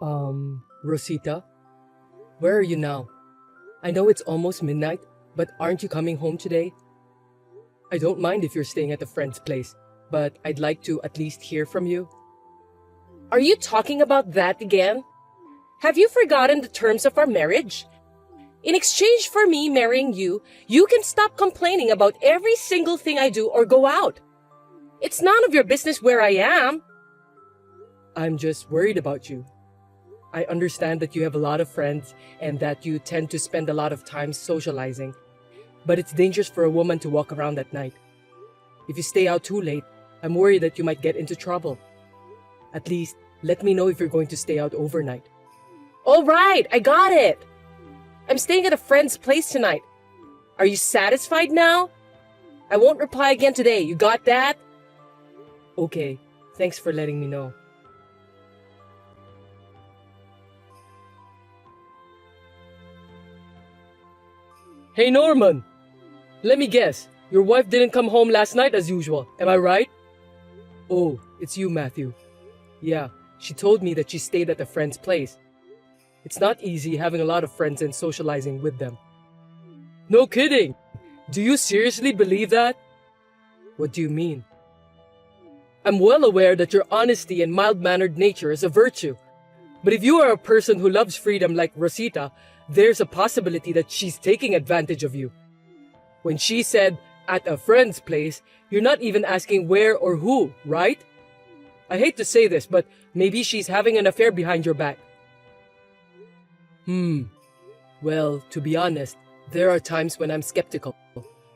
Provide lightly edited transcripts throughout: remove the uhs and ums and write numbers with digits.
Rosita, where are you now? I know it's almost midnight, but aren't you coming home today? I don't mind if you're staying at a friend's place, but I'd like to at least hear from you. Are you talking about that again? Have you forgotten the terms of our marriage? In exchange for me marrying you, you can stop complaining about every single thing I do or go out. It's none of your business where I am. I'm just worried about you. I understand that you have a lot of friends and that you tend to spend a lot of time socializing, but it's dangerous for a woman to walk around at night. If you stay out too late, I'm worried that you might get into trouble. At least, let me know if you're going to stay out overnight. All right, I got it. I'm staying at a friend's place tonight. Are you satisfied now? I won't reply again today. You got that? Okay, thanks for letting me know. Hey Norman! Let me guess, your wife didn't come home last night as usual, am I right? Oh, it's you, Matthew. Yeah, she told me that she stayed at a friend's place. It's not easy having a lot of friends and socializing with them. No kidding! Do you seriously believe that? What do you mean? I'm well aware that your honesty and mild-mannered nature is a virtue. But if you are a person who loves freedom like Rosita, there's a possibility that she's taking advantage of you. When she said, at a friend's place, you're not even asking where or who, right? I hate to say this, but maybe she's having an affair behind your back. Well, to be honest, there are times when I'm skeptical.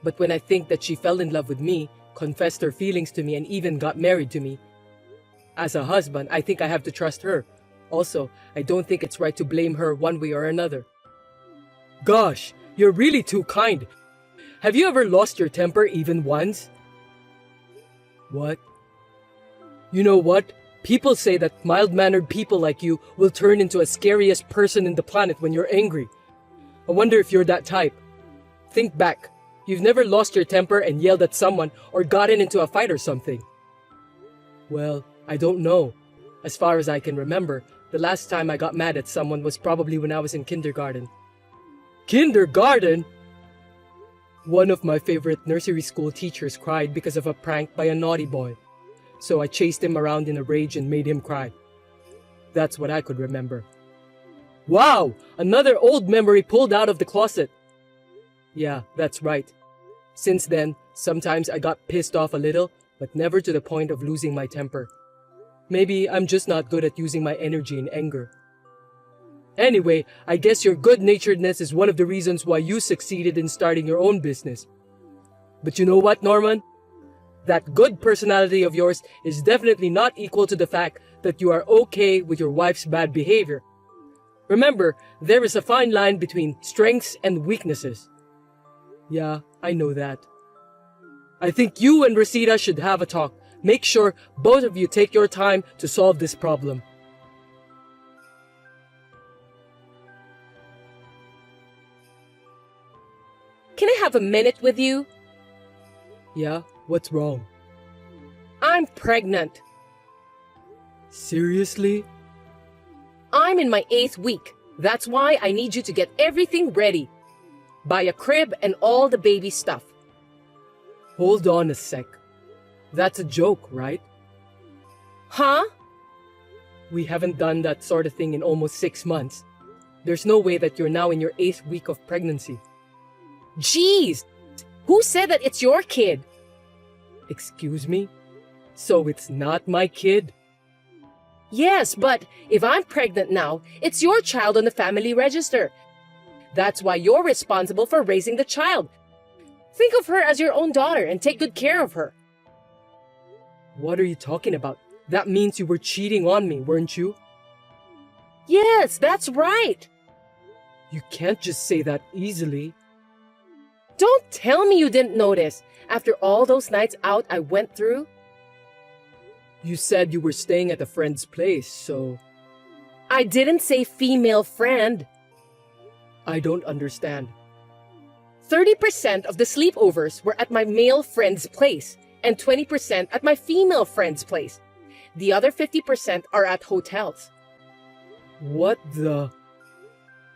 But when I think that she fell in love with me, confessed her feelings to me, and even got married to me, as a husband, I think I have to trust her. Also, I don't think it's right to blame her one way or another. Gosh, you're really too kind. Have you ever lost your temper even once? What? You know what? People say that mild-mannered people like you will turn into a scariest person in the planet when you're angry. I wonder if you're that type. Think back. You've never lost your temper and yelled at someone or gotten into a fight or something. Well, I don't know. As far as I can remember, the last time I got mad at someone was probably when I was in kindergarten. Kindergarten? One of my favorite nursery school teachers cried because of a prank by a naughty boy. So I chased him around in a rage and made him cry. That's what I could remember. Wow! Another old memory pulled out of the closet. Yeah, that's right. Since then, sometimes I got pissed off a little, but never to the point of losing my temper. Maybe I'm just not good at using my energy in anger. Anyway, I guess your good-naturedness is one of the reasons why you succeeded in starting your own business. But you know what, Norman? That good personality of yours is definitely not equal to the fact that you are okay with your wife's bad behavior. Remember, there is a fine line between strengths and weaknesses. Yeah, I know that. I think you and Rosita should have a talk. Make sure both of you take your time to solve this problem. Can I have a minute with you? Yeah, what's wrong? I'm pregnant. Seriously? I'm in my 8th week. That's why I need you to get everything ready. Buy a crib and all the baby stuff. Hold on a sec. That's a joke, right? Huh? We haven't done that sort of thing in almost 6 months. There's no way that you're now in your 8th week of pregnancy. Jeez! Who said that it's your kid? Excuse me? So it's not my kid? Yes, but if I'm pregnant now, it's your child on the family register. That's why you're responsible for raising the child. Think of her as your own daughter and take good care of her. What are you talking about? That means you were cheating on me, weren't you? Yes, that's right. You can't just say that easily. Don't tell me you didn't notice after all those nights out I went through. You said you were staying at a friend's place, so... I didn't say female friend. I don't understand. 30% of the sleepovers were at my male friend's place and 20% at my female friend's place. The other 50% are at hotels. What the?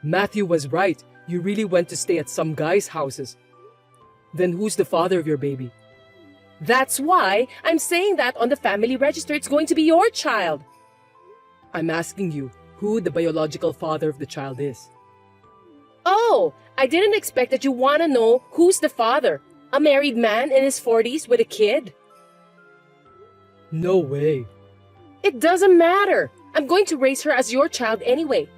Matthew was right. You really went to stay at some guy's houses. Then who's the father of your baby? That's why I'm saying that on the family register it's going to be your child. I'm asking you who the biological father of the child is. Oh, I didn't expect that you want to know who's the father. A married man in his 40s with a kid. No way. It doesn't matter. I'm going to raise her as your child anyway.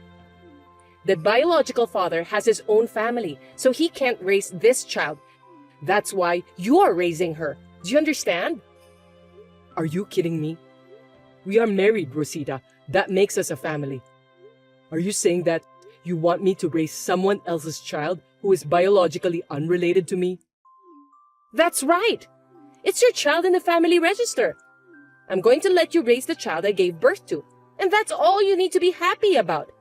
The biological father has his own family, so he can't raise this child. That's why you're raising her. Do you understand? Are you kidding me? We are married, Rosita. That makes us a family. Are you saying that you want me to raise someone else's child who is biologically unrelated to me? That's right. It's your child in the family register. I'm going to let you raise the child I gave birth to. And that's all you need to be happy about.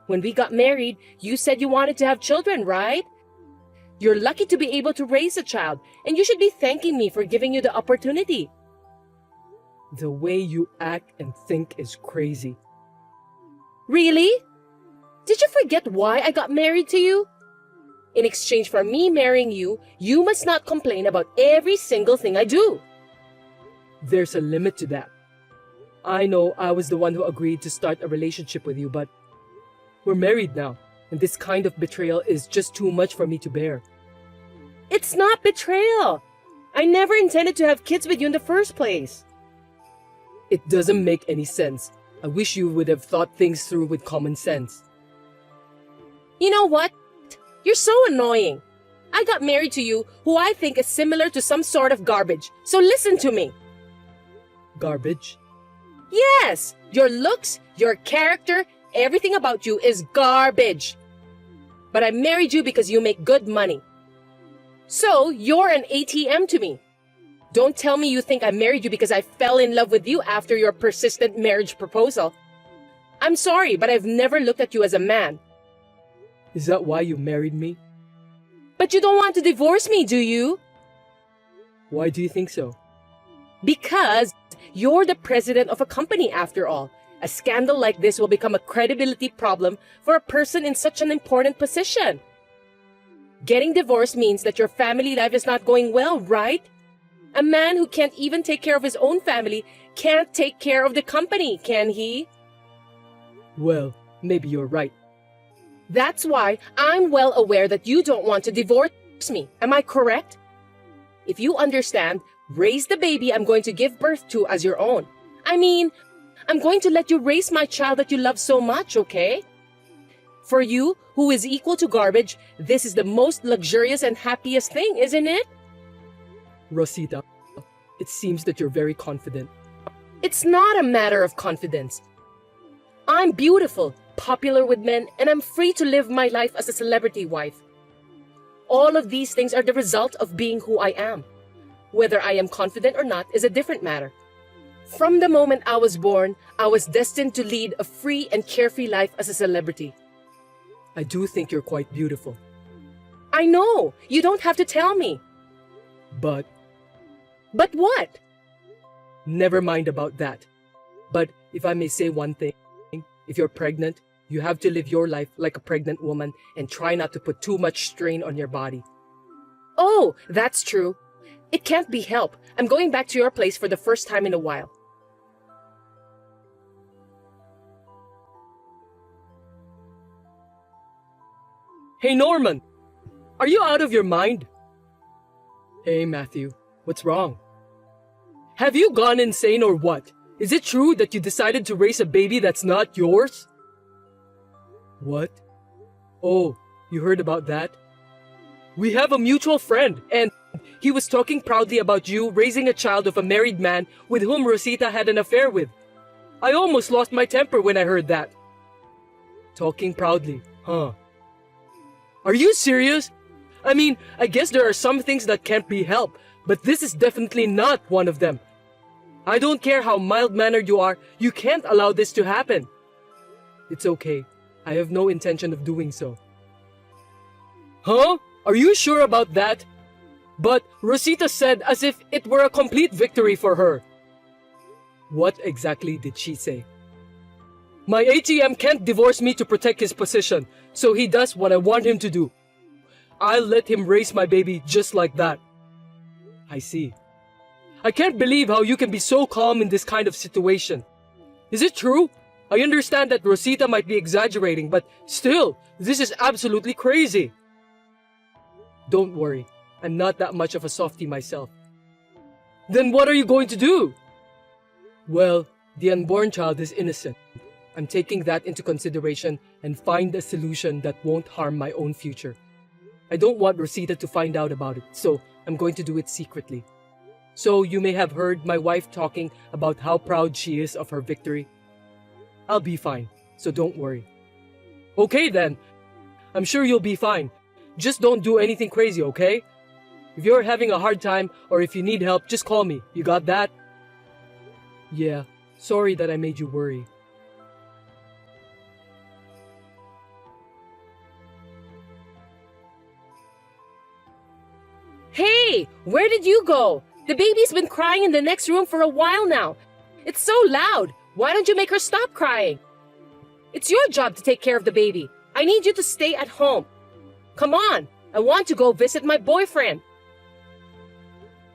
When we got married, you said you wanted to have children, right? You're lucky to be able to raise a child, and you should be thanking me for giving you the opportunity. The way you act and think is crazy. Really? Did you forget why I got married to you? In exchange for me marrying you, you must not complain about every single thing I do. There's a limit to that. I know I was the one who agreed to start a relationship with you, but we're married now, and this kind of betrayal is just too much for me to bear. It's not betrayal. I never intended to have kids with you in the first place. It doesn't make any sense. I wish you would have thought things through with common sense. You know what? You're so annoying. I got married to you who I think is similar to some sort of garbage, so listen to me. Garbage? Yes! Your looks, your character, everything about you is garbage. But I married you because you make good money. So, you're an ATM to me. Don't tell me you think I married you because I fell in love with you after your persistent marriage proposal. I'm sorry, but I've never looked at you as a man. Is that why you married me? But you don't want to divorce me, do you? Why do you think so? Because you're the president of a company after all. A scandal like this will become a credibility problem for a person in such an important position. Getting divorced means that your family life is not going well, right? A man who can't even take care of his own family can't take care of the company, can he? Well, maybe you're right. That's why I'm well aware that you don't want to divorce me. Am I correct? If you understand, raise the baby I'm going to give birth to as your own. I mean, I'm going to let you raise my child that you love so much, okay? For you, who is equal to garbage, this is the most luxurious and happiest thing, isn't it? Rosita, it seems that you're very confident. It's not a matter of confidence. I'm beautiful, popular with men, and I'm free to live my life as a celebrity wife. All of these things are the result of being who I am. Whether I am confident or not is a different matter. From the moment I was born, I was destined to lead a free and carefree life as a celebrity. I do think you're quite beautiful. I know, you don't have to tell me. But what? never mind about that. But if I may say one thing, if you're pregnant, you have to live your life like a pregnant woman and try not to put too much strain on your body. Oh, that's true. It can't be helped. I'm going back to your place for the first time in a while. Hey, Norman! Are you out of your mind? Hey, Matthew. What's wrong? Have you gone insane or what? Is it true that you decided to raise a baby that's not yours? What? Oh, you heard about that? We have a mutual friend, and he was talking proudly about you raising a child of a married man with whom Rosita had an affair with. I almost lost my temper when I heard that. Talking proudly, huh? Are you serious? I mean, I guess there are some things that can't be helped, but this is definitely not one of them. I don't care how mild-mannered you are, you can't allow this to happen. It's okay. I have no intention of doing so. Huh? Are you sure about that? But Rosita said as if it were a complete victory for her. What exactly did she say? My ATM can't divorce me to protect his position, so he does what I want him to do. I'll let him raise my baby just like that. I see. I can't believe how you can be so calm in this kind of situation. Is it true? I understand that Rosita might be exaggerating, but still, this is absolutely crazy. Don't worry, I'm not that much of a softie myself. Then what are you going to do? Well, the unborn child is innocent. I'm taking that into consideration and find a solution that won't harm my own future. I don't want Rosita to find out about it, so I'm going to do it secretly. So you may have heard my wife talking about how proud she is of her victory. I'll be fine, so don't worry. Okay then, I'm sure you'll be fine. Just don't do anything crazy, okay? If you're having a hard time or if you need help, just call me. You got that? Yeah, sorry that I made you worry. Hey, where did you go? The baby's been crying in the next room for a while now. It's so loud. Why don't you make her stop crying? It's your job to take care of the baby. I need you to stay at home. Come on, I want to go visit my boyfriend.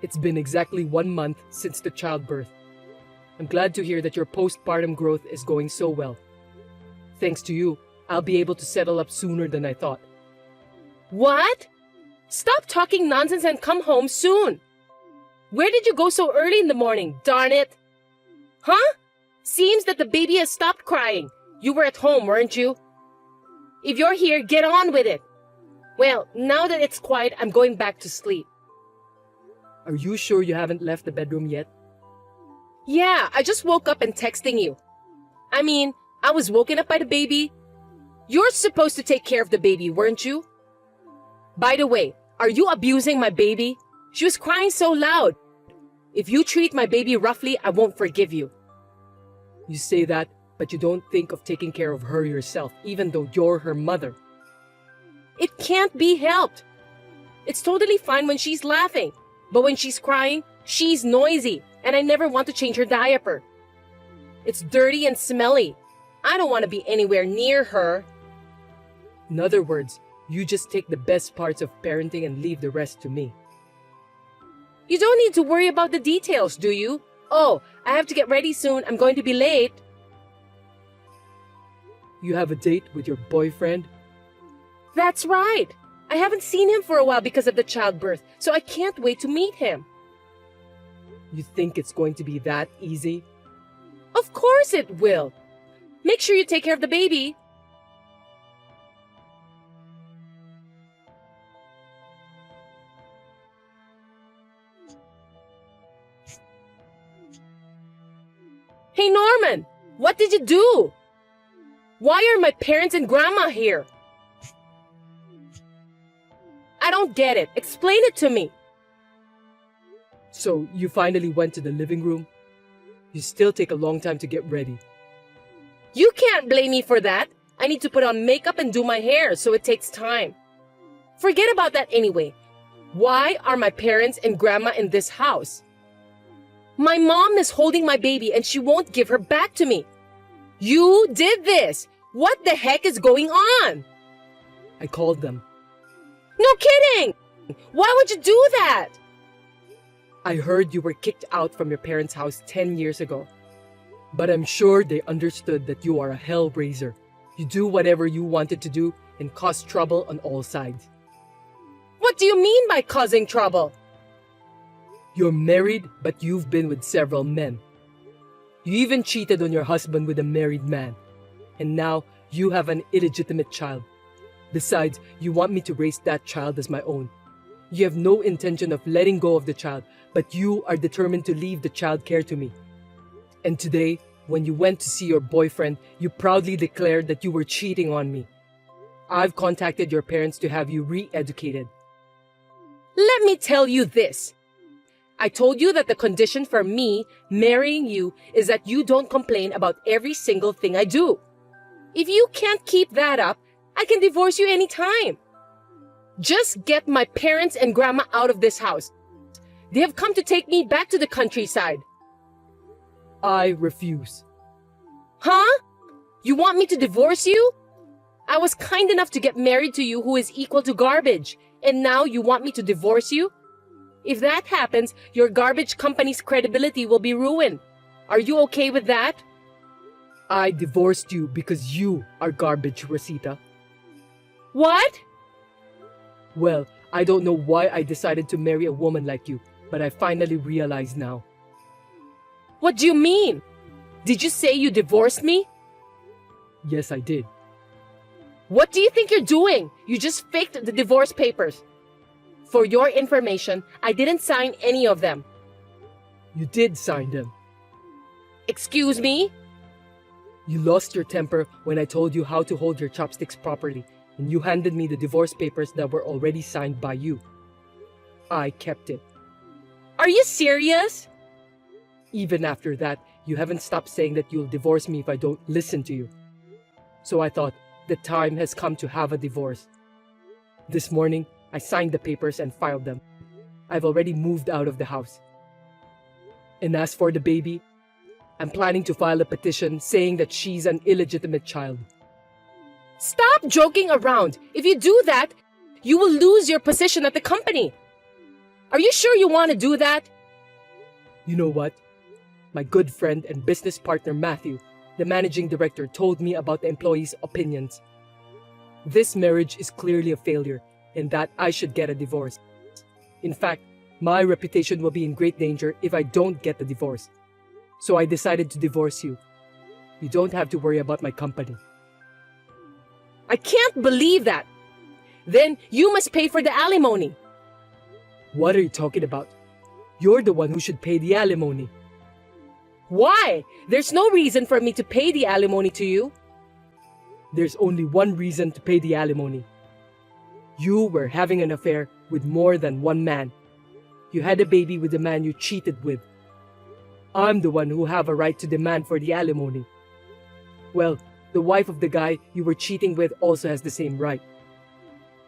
It's been exactly 1 month since the childbirth. I'm glad to hear that your postpartum growth is going so well. Thanks to you, I'll be able to settle up sooner than I thought. What? Stop talking nonsense and come home soon. Where did you go so early in the morning, darn it? Huh? Seems that the baby has stopped crying. You were at home, weren't you? If you're here, get on with it. Well, now that it's quiet, I'm going back to sleep. Are you sure you haven't left the bedroom yet? Yeah, I just woke up and texting you. I mean, I was woken up by the baby. You're supposed to take care of the baby, weren't you? By the way, are you abusing my baby? She was crying so loud. If you treat my baby roughly, I won't forgive you. You say that, but you don't think of taking care of her yourself, even though you're her mother. It can't be helped. It's totally fine when she's laughing, but when she's crying, she's noisy, and I never want to change her diaper. It's dirty and smelly. I don't want to be anywhere near her. In other words, you just take the best parts of parenting and leave the rest to me. You don't need to worry about the details, do you? Oh, I have to get ready soon. I'm going to be late. You have a date with your boyfriend? That's right. I haven't seen him for a while because of the childbirth, so I can't wait to meet him. You think it's going to be that easy? Of course it will. Make sure you take care of the baby. Hey Norman, what did you do? Why are my parents and grandma here? I don't get it. Explain it to me. So you finally went to the living room? You still take a long time to get ready. You can't blame me for that. I need to put on makeup and do my hair, so it takes time. Forget about that anyway. Why are my parents and grandma in this house? My mom is holding my baby and she won't give her back to me. You did this. What the heck is going on? I called them. No kidding! Why would you do that? I heard you were kicked out from your parents' house 10 years ago. But I'm sure they understood that you are a hellraiser. You do whatever you wanted to do and cause trouble on all sides. What do you mean by causing trouble? You're married, but you've been with several men. You even cheated on your husband with a married man. And now you have an illegitimate child. Besides, you want me to raise that child as my own. You have no intention of letting go of the child, but you are determined to leave the child care to me. And today, when you went to see your boyfriend, you proudly declared that you were cheating on me. I've contacted your parents to have you re-educated. Let me tell you this. I told you that the condition for me marrying you is that you don't complain about every single thing I do. If you can't keep that up, I can divorce you anytime. Just get my parents and grandma out of this house. They have come to take me back to the countryside. I refuse. Huh? You want me to divorce you? I was kind enough to get married to you who is equal to garbage, and now you want me to divorce you? If that happens, your garbage company's credibility will be ruined. Are you okay with that? I divorced you because you are garbage, Rosita. What? Well, I don't know why I decided to marry a woman like you, but I finally realize now. What do you mean? Did you say you divorced me? Yes, I did. What do you think you're doing? You just faked the divorce papers. For your information, I didn't sign any of them. You did sign them. Excuse me? You lost your temper when I told you how to hold your chopsticks properly, and you handed me the divorce papers that were already signed by you. I kept it. Are you serious? Even after that, you haven't stopped saying that you'll divorce me if I don't listen to you. So I thought the time has come to have a divorce. This morning, I signed the papers and filed them. I've already moved out of the house. And as for the baby, I'm planning to file a petition saying that she's an illegitimate child. Stop joking around. If you do that, you will lose your position at the company. Are you sure you want to do that? You know what? My good friend and business partner Matthew, the managing director, told me about the employees' opinions. This marriage is clearly a failure and that I should get a divorce. In fact, my reputation will be in great danger if I don't get the divorce. So I decided to divorce you. You don't have to worry about my company. I can't believe that. Then you must pay for the alimony. What are you talking about? You're the one who should pay the alimony. Why? There's no reason for me to pay the alimony to you. There's only one reason to pay the alimony. You were having an affair with more than one man. You had a baby with the man you cheated with. I'm the one who have a right to demand for the alimony. Well, the wife of the guy you were cheating with also has the same right.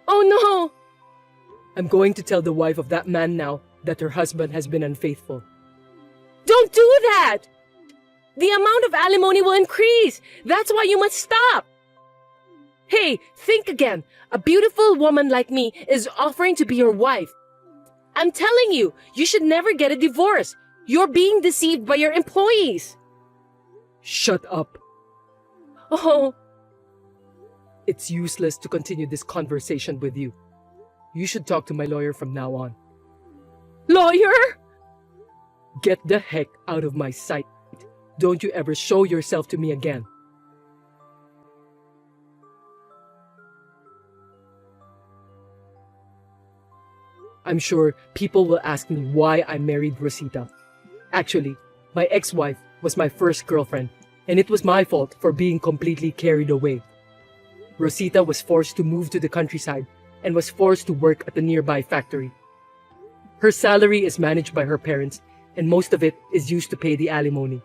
Oh no! I'm going to tell the wife of that man now that her husband has been unfaithful. Don't do that! The amount of alimony will increase. That's why you must stop. Hey, think again. A beautiful woman like me is offering to be your wife. I'm telling you, you should never get a divorce. You're being deceived by your employees. Shut up. Oh, It's useless to continue this conversation with you. You should talk to my lawyer from now on. lawyer? Get the heck out of my sight. Don't you ever show yourself to me again. I'm sure people will ask me why I married Rosita. Actually, my ex-wife was my first girlfriend, and it was my fault for being completely carried away. Rosita was forced to move to the countryside and was forced to work at the nearby factory. Her salary is managed by her parents, and most of it is used to pay the alimony.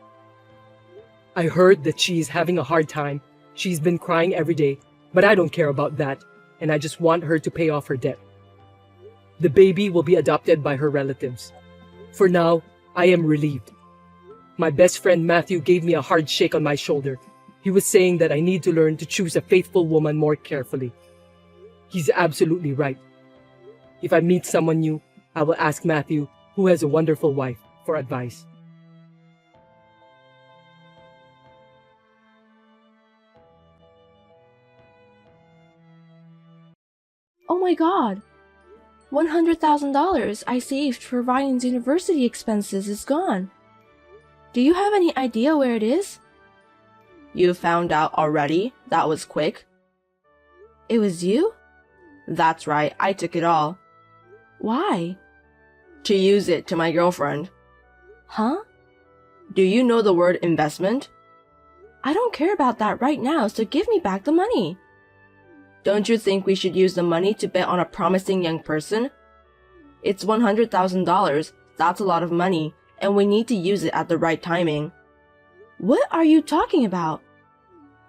I heard that she is having a hard time. She's been crying every day, but I don't care about that, and I just want her to pay off her debt. The baby will be adopted by her relatives. For now, I am relieved. My best friend Matthew gave me a hard shake on my shoulder. He was saying that I need to learn to choose a faithful woman more carefully. He's absolutely right. If I meet someone new, I will ask Matthew, who has a wonderful wife, for advice. Oh my god! $100,000 I saved for Ryan's university expenses is gone. Do you have any idea where it is? You found out already? That was quick. It was you? That's right, I took it all. Why? To use it to my girlfriend. Huh? Do you know the word investment? I don't care about that right now, so give me back the money. Don't you think we should use the money to bet on a promising young person? It's $100,000. That's a lot of money, and we need to use it at the right timing. What are you talking about?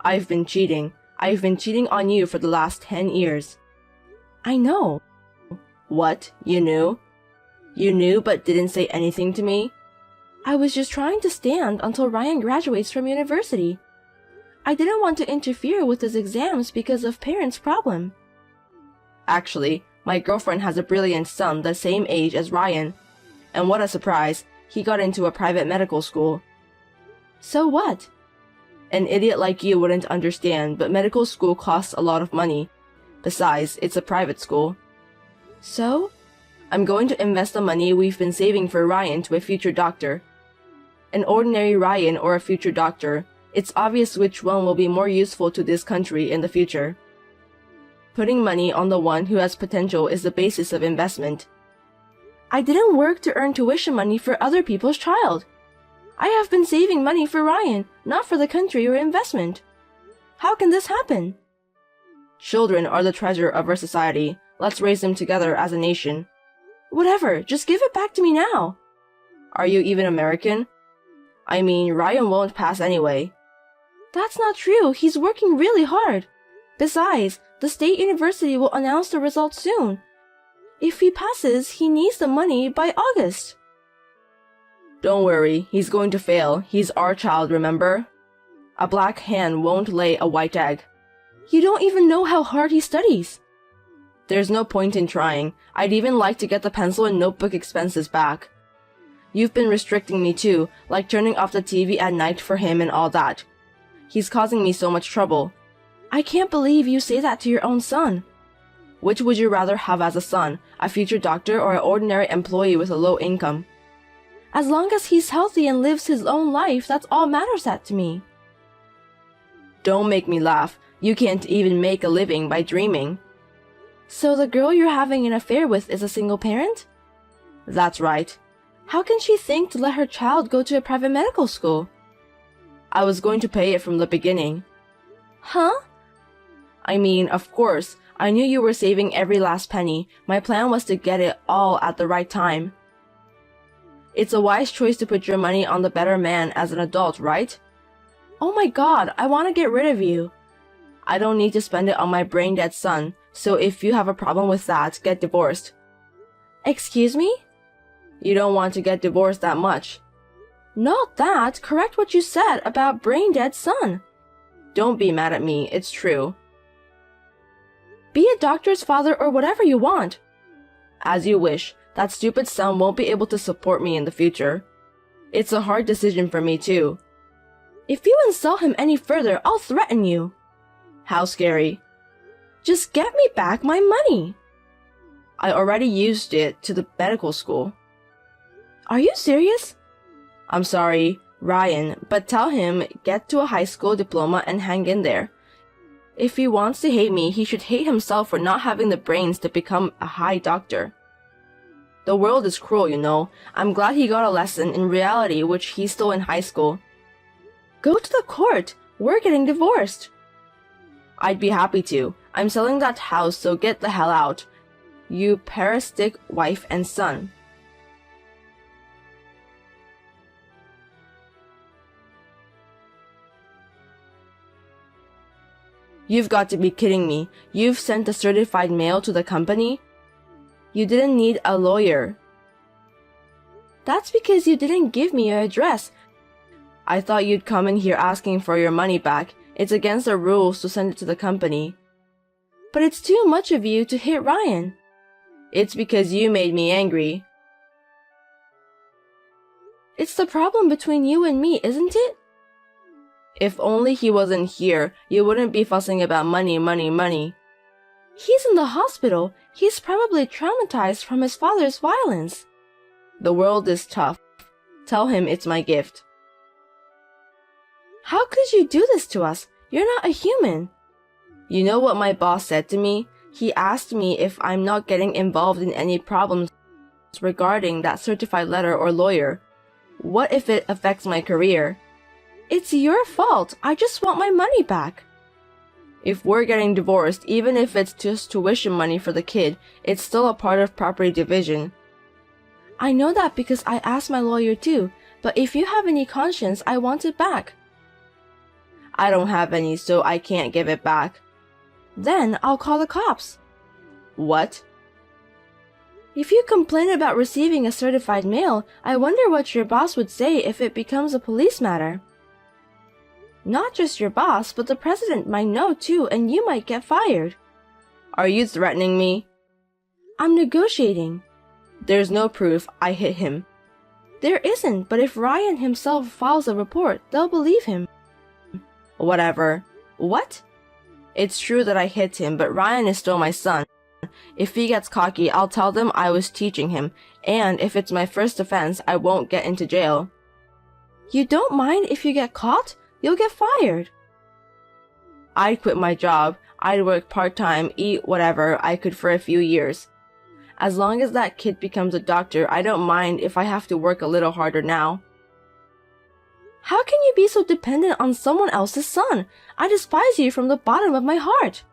I've been cheating. I've been cheating on you for the last 10 years. I know. What? You knew? You knew but didn't say anything to me? I was just trying to stand until Ryan graduates from university. I didn't want to interfere with his exams because of parents' problem. Actually, my girlfriend has a brilliant son the same age as Ryan. And what a surprise, he got into a private medical school. So what? An idiot like you wouldn't understand, but medical school costs a lot of money. Besides, it's a private school. So? I'm going to invest the money we've been saving for Ryan to a future doctor. An ordinary Ryan or a future doctor, it's obvious which one will be more useful to this country in the future. Putting money on the one who has potential is the basis of investment. I didn't work to earn tuition money for other people's child. I have been saving money for Ryan, not for the country or investment. How can this happen? Children are the treasure of our society. Let's raise them together as a nation. Whatever, just give it back to me now. Are you even American? I mean, Ryan won't pass anyway. That's not true. He's working really hard. Besides, the state university will announce the results soon. If he passes, he needs the money by August. Don't worry, he's going to fail. He's our child, remember? A black hen won't lay a white egg. You don't even know how hard he studies. There's no point in trying. I'd even like to get the pencil and notebook expenses back. You've been restricting me too, like turning off the TV at night for him and all that. He's causing me so much trouble. I can't believe you say that to your own son. Which would you rather have as a son, a future doctor or an ordinary employee with a low income? As long as he's healthy and lives his own life, that's all matters that to me. Don't make me laugh. You can't even make a living by dreaming. So the girl you're having an affair with is a single parent? That's right. How can she think to let her child go to a private medical school? I was going to pay it from the beginning. Huh? I mean, of course, I knew you were saving every last penny. My plan was to get it all at the right time. It's a wise choice to put your money on the better man as an adult, right? Oh my god, I want to get rid of you. I don't need to spend it on my brain-dead son, so if you have a problem with that, get divorced. Excuse me? You don't want to get divorced that much. Not that. Correct what you said about brain-dead son. Don't be mad at me, it's true. Be a doctor's father or whatever you want. As you wish. That stupid son won't be able to support me in the future. It's a hard decision for me too. If you insult him any further, I'll threaten you. How scary. Just get me back my money. I already used it to the medical school. Are you serious? I'm sorry, Ryan, but tell him get to a high school diploma and hang in there. If he wants to hate me, he should hate himself for not having the brains to become a high doctor. The world is cruel, you know. I'm glad he got a lesson in reality which he's still in high school. Go to the court. We're getting divorced. I'd be happy to. I'm selling that house, so get the hell out. You parasitic wife and son. You've got to be kidding me. You've sent a certified mail to the company? You didn't need a lawyer. That's because you didn't give me your address. I thought you'd come in here asking for your money back. It's against the rules to send it to the company. But it's too much of you to hit Ryan. It's because you made me angry. It's the problem between you and me, isn't it? If only he wasn't here, you wouldn't be fussing about money, money, money. He's in the hospital. He's probably traumatized from his father's violence. The world is tough. Tell him it's my gift. How could you do this to us? You're not a human. You know what my boss said to me? He asked me if I'm not getting involved in any problems regarding that certified letter or lawyer. What if it affects my career? It's your fault. I just want my money back. If we're getting divorced, even if it's just tuition money for the kid, it's still a part of property division. I know that because I asked my lawyer too, but if you have any conscience, I want it back. I don't have any, so I can't give it back. Then I'll call the cops. What? If you complain about receiving a certified mail, I wonder what your boss would say if it becomes a police matter. Not just your boss, but the president might know too, and you might get fired. Are you threatening me? I'm negotiating. There's no proof I hit him. There isn't, but if Ryan himself files a report, they'll believe him. Whatever. What? It's true that I hit him, but Ryan is still my son. If he gets cocky, I'll tell them I was teaching him, and if it's my first offense, I won't get into jail. You don't mind if you get caught? You'll get fired. I'd quit my job. I'd work part-time, eat whatever I could for a few years. As long as that kid becomes a doctor, I don't mind if I have to work a little harder now. How can you be so dependent on someone else's son? I despise you from the bottom of my heart.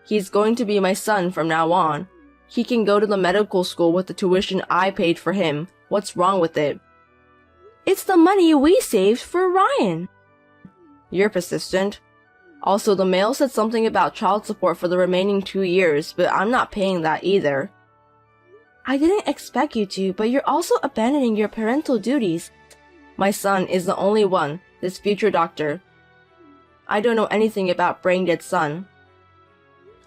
He's going to be my son from now on. He can go to the medical school with the tuition I paid for him. What's wrong with it? It's the money we saved for Ryan. You're persistent. Also, the mail said something about child support for the remaining 2 years, but I'm not paying that either. I didn't expect you to, but you're also abandoning your parental duties. My son is the only one, this future doctor. I don't know anything about brain-dead son.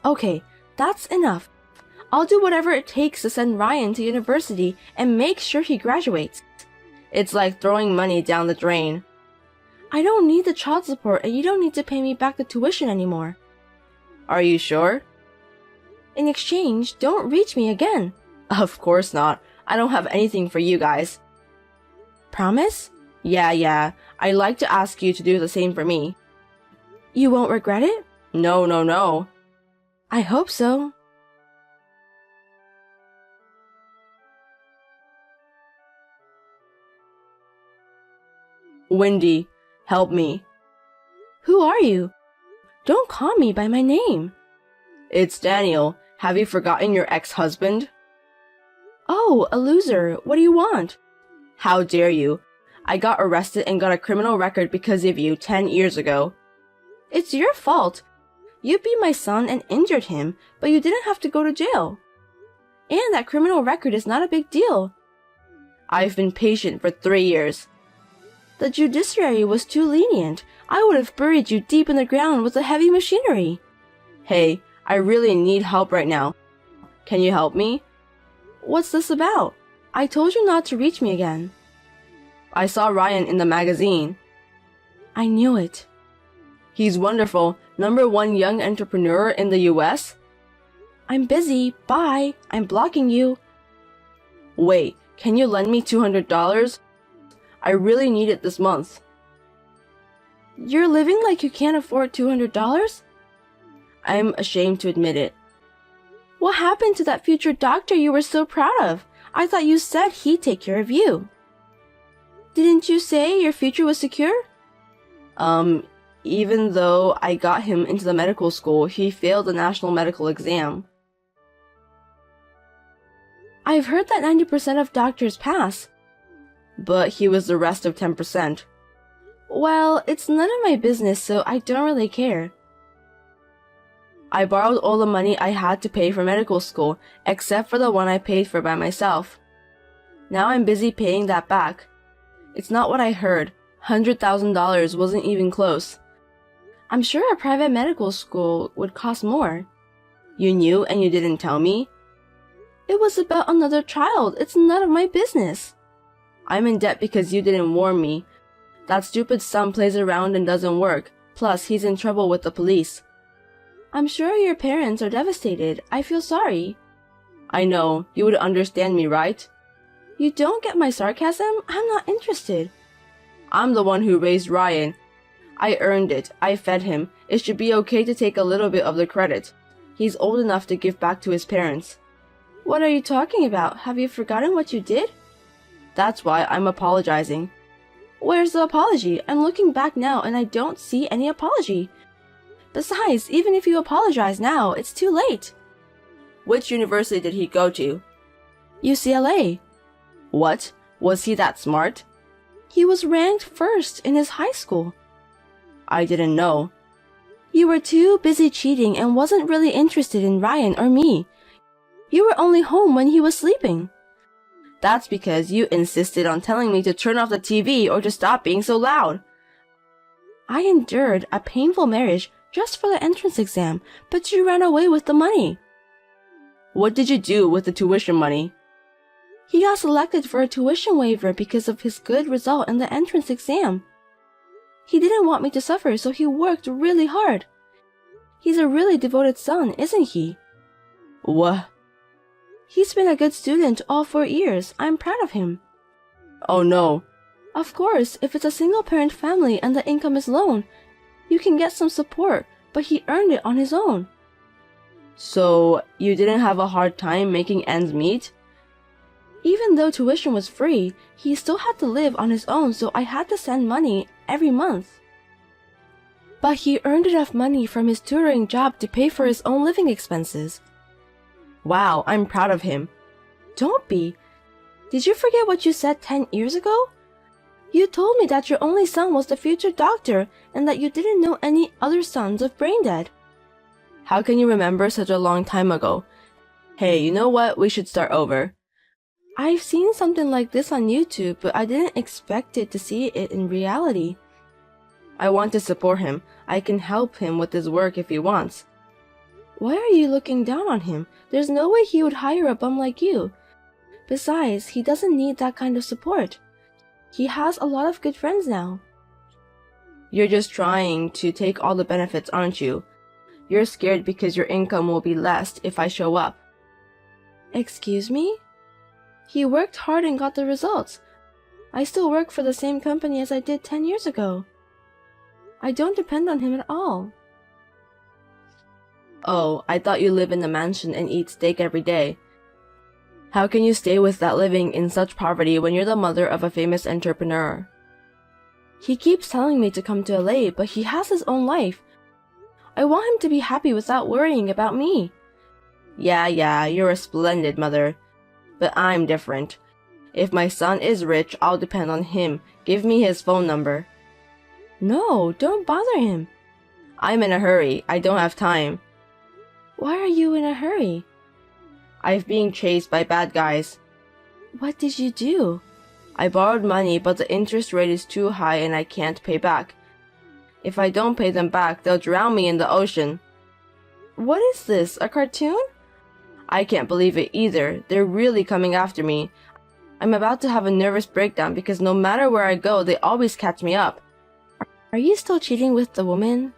Okay, that's enough. I'll do whatever it takes to send Ryan to university and make sure he graduates. It's like throwing money down the drain. I don't need the child support and you don't need to pay me back the tuition anymore. Are you sure? In exchange, don't reach me again. Of course not. I don't have anything for you guys. Promise? Yeah. I'd like to ask you to do the same for me. You won't regret it? No. I hope so. Wendy, help me. Who are you? Don't call me by my name. It's Daniel. Have you forgotten your ex-husband? Oh, a loser. What do you want? How dare you? I got arrested and got a criminal record because of you 10 years ago. It's your fault. You beat my son and injured him, but you didn't have to go to jail. And that criminal record is not a big deal. I've been patient for 3 years. The judiciary was too lenient. I would have buried you deep in the ground with the heavy machinery. Hey, I really need help right now. Can you help me? What's this about? I told you not to reach me again. I saw Ryan in the magazine. I knew it. He's wonderful. #1 young entrepreneur in the US. I'm busy. Bye. I'm blocking you. Wait, can you lend me $200? I really need it this month. You're living like you can't afford $200? I'm ashamed to admit it. What happened to that future doctor you were so proud of? I thought you said he'd take care of you. Didn't you say your future was secure? Even though I got him into the medical school, he failed the national medical exam. I've heard that 90% of doctors pass. But he was the rest of 10%. Well, it's none of my business, so I don't really care. I borrowed all the money I had to pay for medical school, except for the one I paid for by myself. Now I'm busy paying that back. It's not what I heard. $100,000 wasn't even close. I'm sure a private medical school would cost more. You knew and you didn't tell me? It was about another child. It's none of my business. I'm in debt because you didn't warn me. That stupid son plays around and doesn't work. Plus, he's in trouble with the police. I'm sure your parents are devastated. I feel sorry. I know. You would understand me, right? You don't get my sarcasm? I'm not interested. I'm the one who raised Ryan. I earned it. I fed him. It should be okay to take a little bit of the credit. He's old enough to give back to his parents. What are you talking about? Have you forgotten what you did? That's why I'm apologizing. Where's the apology? I'm looking back now and I don't see any apology. Besides, even if you apologize now, it's too late. Which university did he go to? UCLA. What? Was he that smart? He was ranked first in his high school. I didn't know. You were too busy cheating and wasn't really interested in Ryan or me. You were only home when he was sleeping. That's because you insisted on telling me to turn off the TV or to stop being so loud. I endured a painful marriage just for the entrance exam, but you ran away with the money. What did you do with the tuition money? He got selected for a tuition waiver because of his good result in the entrance exam. He didn't want me to suffer, so he worked really hard. He's a really devoted son, isn't he? What? He's been a good student all 4 years. I'm proud of him. Oh no. Of course, if it's a single-parent family and the income is low, you can get some support, but he earned it on his own. So, you didn't have a hard time making ends meet? Even though tuition was free, he still had to live on his own, so I had to send money every month. But he earned enough money from his tutoring job to pay for his own living expenses. Wow, I'm proud of him. Don't be. Did you forget what you said 10 years ago? You told me that your only son was the future doctor and that you didn't know any other sons of Braindead. How can you remember such a long time ago? Hey, you know what? We should start over. I've seen something like this on YouTube, but I didn't expect it to see it in reality. I want to support him. I can help him with his work if he wants. Why are you looking down on him? There's no way he would hire a bum like you. Besides, he doesn't need that kind of support. He has a lot of good friends now. You're just trying to take all the benefits, aren't you? You're scared because your income will be less if I show up. Excuse me? He worked hard and got the results. I still work for the same company as I did 10 years ago. I don't depend on him at all. Oh, I thought you live in a mansion and eat steak every day. How can you stay with that living in such poverty when you're the mother of a famous entrepreneur? He keeps telling me to come to LA, but he has his own life. I want him to be happy without worrying about me. Yeah, you're a splendid mother. But I'm different. If my son is rich, I'll depend on him. Give me his phone number. No, don't bother him. I'm in a hurry. I don't have time. Why are you in a hurry? I'm being chased by bad guys. What did you do? I borrowed money, but the interest rate is too high and I can't pay back. If I don't pay them back, they'll drown me in the ocean. What is this, a cartoon? I can't believe it either. They're really coming after me. I'm about to have a nervous breakdown because no matter where I go, they always catch me up. Are you still cheating with the woman?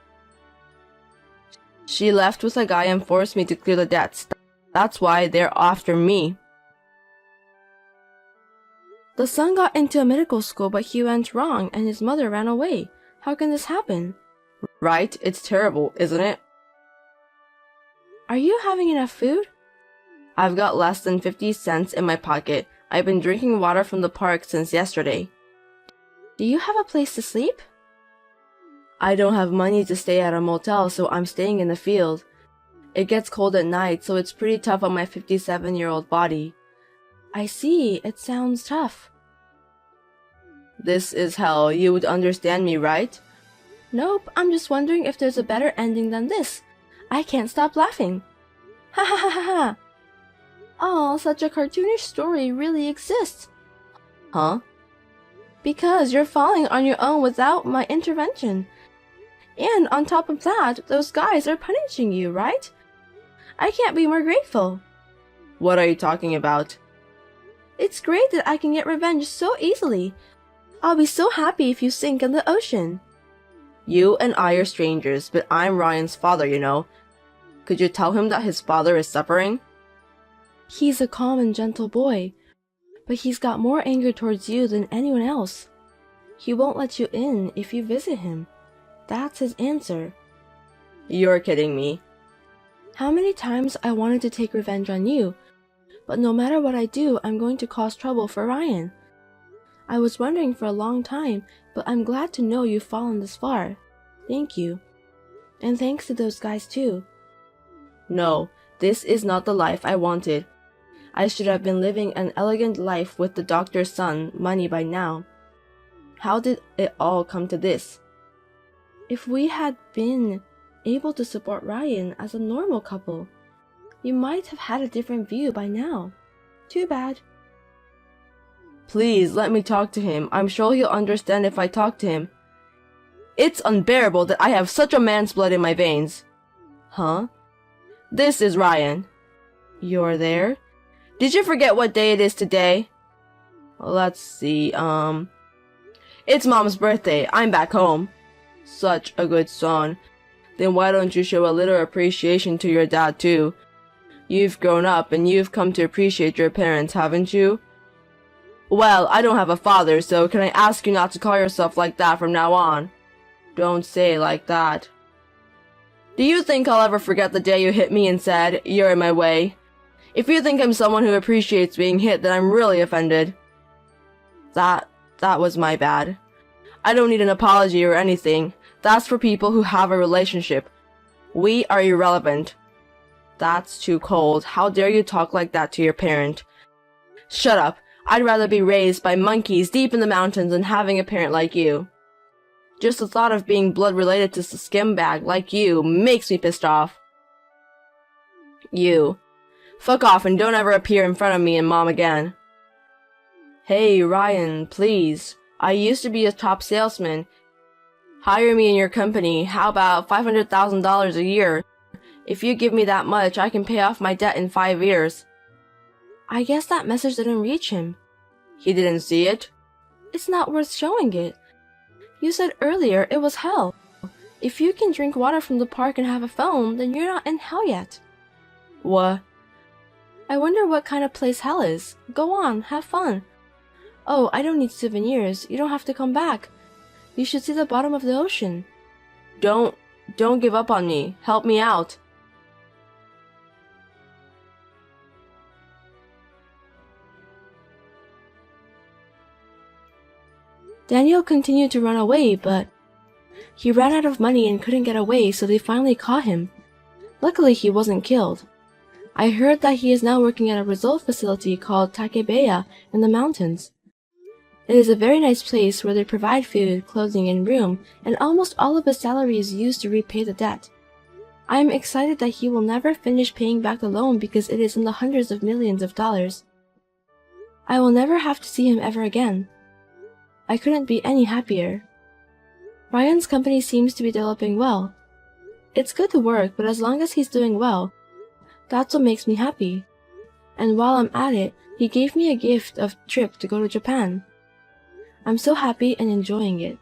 She left with a guy and forced me to clear the debts. That's why they're after me. The son got into a medical school, but he went wrong and his mother ran away. How can this happen? Right? It's terrible, isn't it? Are you having enough food? I've got less than 50 cents in my pocket. I've been drinking water from the park since yesterday. Do you have a place to sleep? I don't have money to stay at a motel, so I'm staying in the field. It gets cold at night, so it's pretty tough on my 57-year-old body. I see. It sounds tough. This is hell. You would understand me, right? Nope, I'm just wondering if there's a better ending than this. I can't stop laughing. Ha ha ha ha ha. Oh, such a cartoonish story really exists. Huh? Because you're falling on your own without my intervention. And on top of that, those guys are punishing you, right? I can't be more grateful. What are you talking about? It's great that I can get revenge so easily. I'll be so happy if you sink in the ocean. You and I are strangers, but I'm Ryan's father, you know. Could you tell him that his father is suffering? He's a calm and gentle boy, but he's got more anger towards you than anyone else. He won't let you in if you visit him. That's his answer. You're kidding me. How many times I wanted to take revenge on you, but no matter what I do, I'm going to cause trouble for Ryan. I was wondering for a long time, but I'm glad to know you've fallen this far. Thank you. And thanks to those guys too. No, this is not the life I wanted. I should have been living an elegant life with the doctor's son, money by now. How did it all come to this? If we had been able to support Ryan as a normal couple, you might have had a different view by now. Too bad. Please, let me talk to him. I'm sure he'll understand if I talk to him. It's unbearable that I have such a man's blood in my veins. Huh? This is Ryan. You're there? Did you forget what day it is today? Let's see, It's Mom's birthday. I'm back home. Such a good son. Then why don't you show a little appreciation to your dad too? You've grown up and you've come to appreciate your parents, haven't you? Well, I don't have a father, so can I ask you not to call yourself like that from now on? Don't say it like that. Do you think I'll ever forget the day you hit me and said, "You're in my way"? If you think I'm someone who appreciates being hit, then I'm really offended. That was my bad. I don't need an apology or anything. That's for people who have a relationship. We are irrelevant. That's too cold. How dare you talk like that to your parent? Shut up. I'd rather be raised by monkeys deep in the mountains than having a parent like you. Just the thought of being blood related to a skimbag like you makes me pissed off. You. Fuck off and don't ever appear in front of me and Mom again. Hey, Ryan, please. I used to be a top salesman. Hire me in your company. How about $500,000 a year? If you give me that much, I can pay off my debt in 5 years. I guess that message didn't reach him. He didn't see it? It's not worth showing it. You said earlier it was hell. If you can drink water from the park and have a phone, then you're not in hell yet. What? I wonder what kind of place hell is. Go on, have fun. Oh, I don't need souvenirs. You don't have to come back. You should see the bottom of the ocean. Don't give up on me. Help me out. Daniel continued to run away, but he ran out of money and couldn't get away, so they finally caught him. Luckily, he wasn't killed. I heard that he is now working at a resort facility called Takebeya in the mountains. It is a very nice place where they provide food, clothing, and room, and almost all of his salary is used to repay the debt. I am excited that he will never finish paying back the loan because it is in the hundreds of millions of dollars. I will never have to see him ever again. I couldn't be any happier. Ryan's company seems to be developing well. It's good to work, but as long as he's doing well, that's what makes me happy. And while I'm at it, he gave me a gift of trip to go to Japan. I'm so happy and enjoying it.